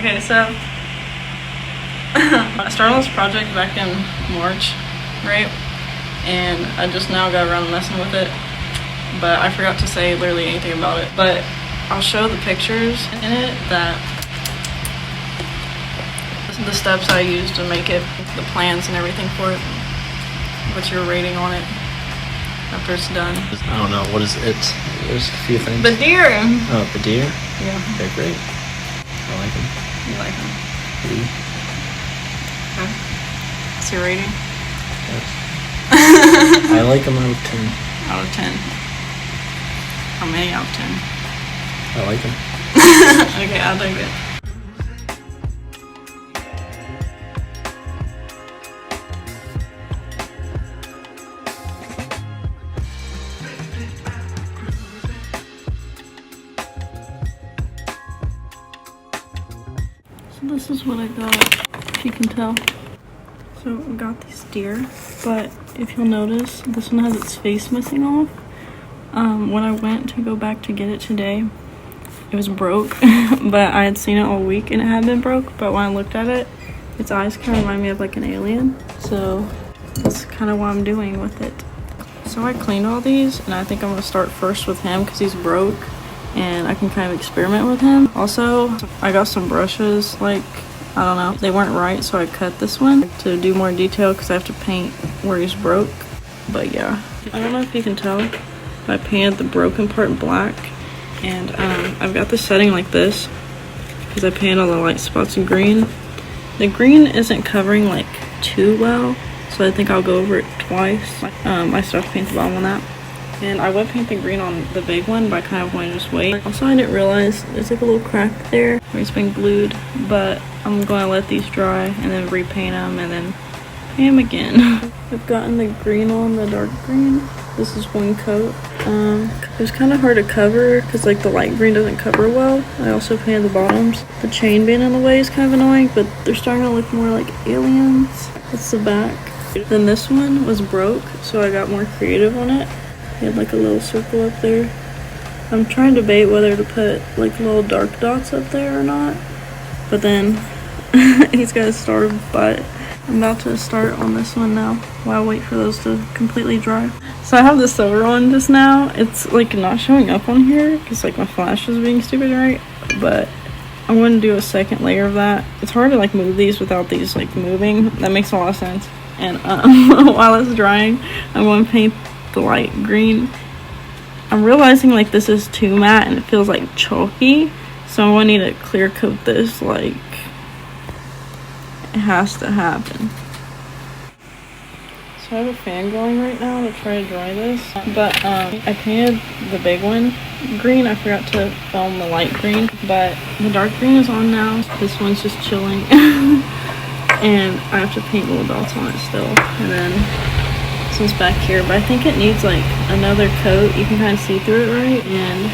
Okay, so I started this project back in March, right? And I just now got around to messing with it, but I forgot to say literally anything about it. But I'll show the pictures in it that the steps I used to make it, the plans and everything for it. What's your rating on it after it's done? I don't know. What is it? There's a few things. The deer. Oh, the deer? Yeah. They're great. I like them. You like them? Mm. Okay. What's your rating? Yes. I like them out of 10. Out of 10. How many out of 10? I like them. Okay, I'll take it. So this is what I got, if you can tell. So I got these deer, but if you'll notice, this one has its face missing off. When I went to go back to get it today, it was broke, but I had seen it all week and it had been broke, but when I looked at it, its eyes kind of remind me of like an alien. So that's kind of what I'm doing with it. So I cleaned all these, and I think I'm gonna start first with him because he's broke and I can kind of experiment with him. Also, I got some brushes, like, I don't know, they weren't right, so I cut this one to do more detail because I have to paint where he's broke. But yeah, I don't know if you can tell, but I painted the broken part black, and I've got the setting like this because I painted all the light spots in green. The green isn't covering like too well, so I think I'll go over it twice. I still have to paint the bottom on that. And I would paint the green on the big one, but I kind of want to just wait. Also, I didn't realize there's like a little crack there where it's been glued, but I'm going to let these dry and then repaint them and then paint them again. I've gotten the green on, the dark green. This is one coat. It was kind of hard to cover because like the light green doesn't cover well. I also painted the bottoms. The chain being in the way is kind of annoying, but they're starting to look more like aliens. That's the back. Then this one was broke, so I got more creative on it. He had like a little circle up there. I'm trying to debate whether to put like little dark dots up there or not. But then he's got a star butt. I'm about to start on this one now while I wait for those to completely dry. So I have the silver one just now. It's like not showing up on here because like my flash is being stupid, right? But I want to do a second layer of that. It's hard to like move these without these like moving. That makes a lot of sense. And while it's drying, I'm going to paint the light green. I'm realizing like this is too matte and it feels like chalky, so I'm going to need to clear coat this. Like, it has to happen. So I have a fan going right now to try to dry this, but I painted the big one green. I forgot to film the light green, but the dark green is on now. This one's just chilling. And I have to paint little dots on it still, and then this one's back here, but I think it needs like another coat. You can kind of see through it, right? And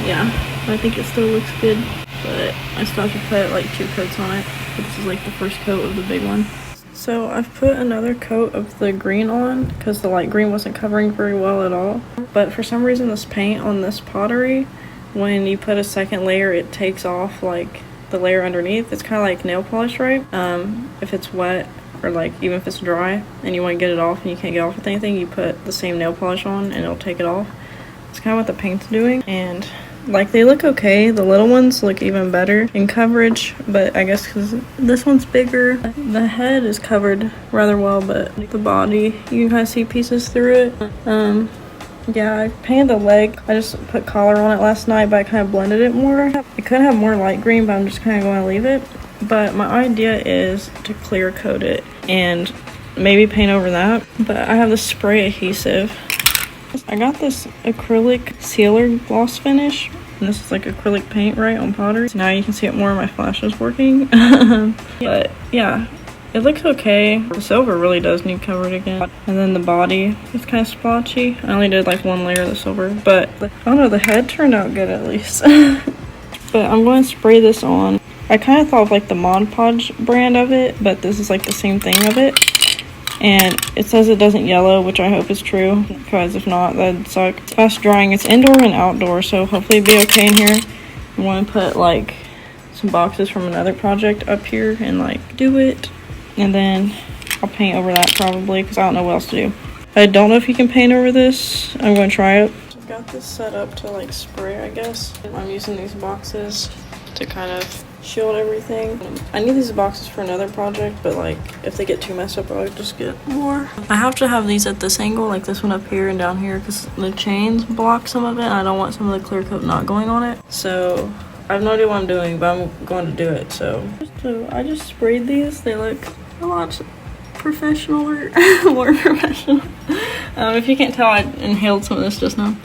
yeah, I think it still looks good, but I still have to put like 2 coats on it. But this is like the first coat of the big one. So I've put another coat of the green on because the light green wasn't covering very well at all. But for some reason this paint on this pottery, when you put a second layer, it takes off like the layer underneath. It's kind of like nail polish, right? If it's wet or like even if it's dry and you want to get it off and you can't get off with anything, you put the same nail polish on and it'll take it off. It's kind of what the paint's doing, and like they look okay. The little ones look even better in coverage, but I guess because this one's bigger, the head is covered rather well, but the body, you can kind of see pieces through it. Yeah, I painted the leg. I just put color on it last night, but I kind of blended it more. It could have more light green, but I'm just kind of going to leave it. But my idea is to clear coat it and maybe paint over that. But I have the spray adhesive. I got this acrylic sealer gloss finish, and this is like acrylic paint, right, on pottery. So now you can see it more. My flash is working. But yeah, it looks okay. The silver really does need covered again. And then the body is kind of splotchy. I only did like 1 layer of the silver, but I don't know, the head turned out good at least. But I'm going to spray this on. I kind of thought of like the Mod Podge brand of it, but this is like the same thing of it. And it says it doesn't yellow, which I hope is true, because if not, that'd suck. It's fast drying. It's indoor and outdoor, so hopefully it'll be okay in here. I want to put like some boxes from another project up here and like do it, and then I'll paint over that probably because I don't know what else to do. I don't know if you can paint over this. I'm going to try it. I've got this set up to like spray, I guess. I'm using these boxes to kind of shield everything. I need these boxes for another project, but like if they get too messed up, I'll just get more. I have to have these at this angle, like this one up here and down here, because the chains block some of it and I don't want some of the clear coat not going on it. So I have no idea what I'm doing, but I'm going to do it. So I just sprayed these. They look a lot professional or more professional. If you can't tell, I inhaled some of this just now.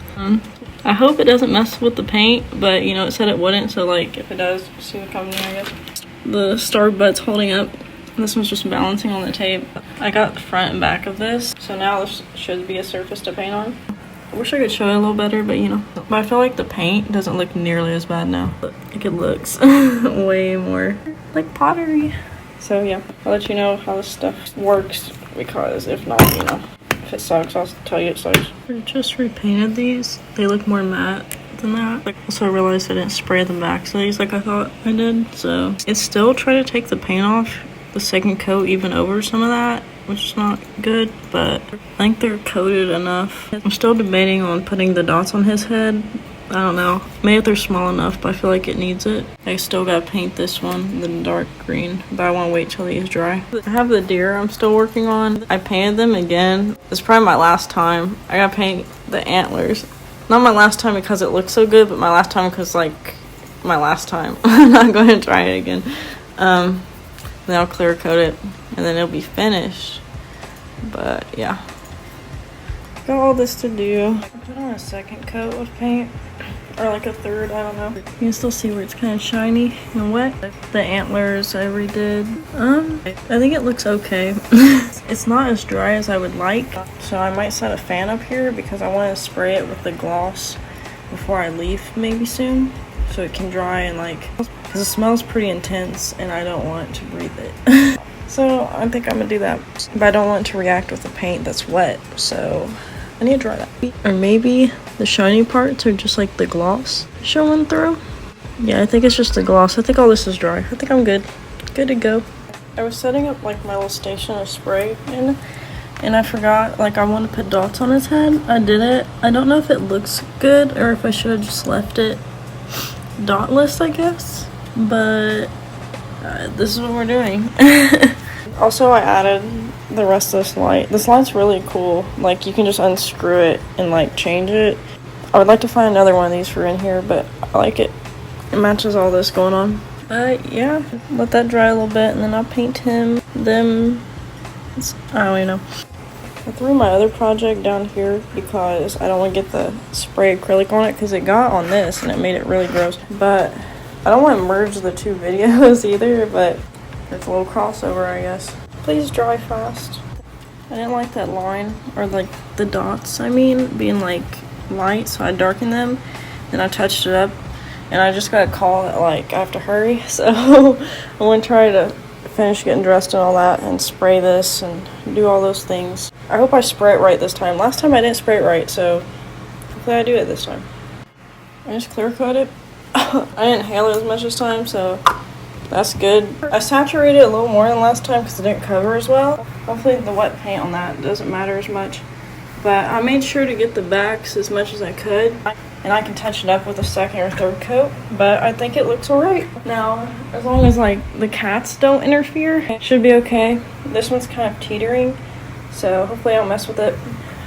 I hope it doesn't mess with the paint, but you know, it said it wouldn't, so like if it does, see what comes in, I guess. The star butt's holding up. This one's just balancing on the tape. I got the front and back of this, so now this should be a surface to paint on. I wish I could show it a little better, but you know. But I feel like the paint doesn't look nearly as bad now. Like it looks way more like pottery. So yeah, I'll let you know how this stuff works, because if not, you know, if it sucks, I'll tell you it sucks. I just repainted these. They look more matte than that. Like, also I realized I didn't spray the backs of these like I thought I did. So it's still trying to take the paint off the second coat even over some of that, which is not good, but I think they're coated enough. I'm still debating on putting the dots on his head. I don't know. Maybe they're small enough, but I feel like it needs it. I still gotta paint this one, the dark green, but I want to wait till these dry. I have the deer I'm still working on. I painted them again. It's probably my last time. I gotta paint the antlers. Not my last time because it looks so good, but my last time because like my last time. I'm not going to try it again. Then I'll clear coat it and then it'll be finished. But yeah. Got all this to do. I put on a second coat of paint, or like a third, I don't know. You can still see where it's kind of shiny and wet. The antlers I redid. I think it looks okay. It's not as dry as I would like, so I might set a fan up here because I want to spray it with the gloss before I leave maybe soon, so it can dry and like, because it smells pretty intense and I don't want to breathe it. So I think I'm gonna do that, but I don't want it to react with the paint that's wet, so I need to dry that. Or maybe the shiny parts are just like the gloss showing through. Yeah, I think it's just the gloss. I think all this is dry. I think I'm good. Good to go. I was setting up like my little station of spray and I forgot, like I want to put dots on his head. I did it. I don't know if it looks good or if I should have just left it dotless, I guess. But this is what we're doing. Also, I added the rest of this light. This light's really cool. Like, you can just unscrew it and, like, change it. I would like to find another one of these for in here, but I like it. It matches all this going on. But, yeah. Let that dry a little bit, and then I'll paint him. Them. I don't even know. I threw my other project down here because I don't want to get the spray acrylic on it, because it got on this, and it made it really gross. But I don't want to merge the two videos either, but it's a little crossover, I guess. Please dry fast. I didn't like that line, or like the dots, I mean, being like light, so I darkened them, and I touched it up, and I just got a call that like I have to hurry, so I'm gonna try to finish getting dressed and all that, and spray this, and do all those things. I hope I spray it right this time. Last time I didn't spray it right, so hopefully I do it this time. I just clear coat it. I didn't inhale it as much this time, so that's good. I saturated it a little more than last time because it didn't cover as well. Hopefully the wet paint on that doesn't matter as much. But I made sure to get the backs as much as I could. And I can touch it up with a second or third coat. But I think it looks alright. Now, as long as like the cats don't interfere, it should be okay. This one's kind of teetering, so hopefully I don't mess with it.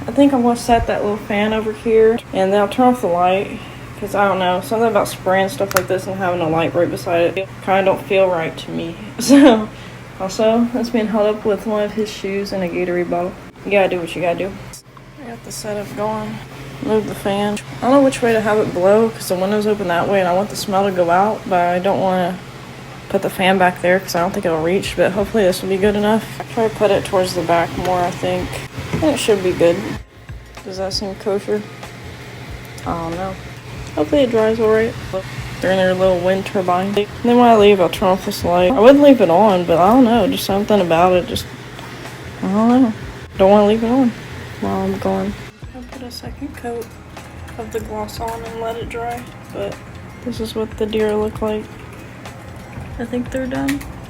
I think I'm going to set that little fan over here. And then I'll turn off the light. Because I don't know, something about spraying stuff like this and having a light right beside it kind of don't feel right to me. So, also, that's being held up with one of his shoes and a Gatorade bottle. You gotta do what you gotta do. I got the setup going. Move the fan. I don't know which way to have it blow because the window's open that way and I want the smell to go out, but I don't want to put the fan back there because I don't think it'll reach, but hopefully this will be good enough. Try to put it towards the back more, I think. And it should be good. Does that seem kosher? I don't know. Hopefully it dries alright. They're in their little wind turbine. And then when I leave, I'll turn off this light. I wouldn't leave it on, but I don't know. Just something about it. Just, I don't know. Don't want to leave it on while I'm gone. I'll put a second coat of the gloss on and let it dry. But this is what the deer look like. I think they're done.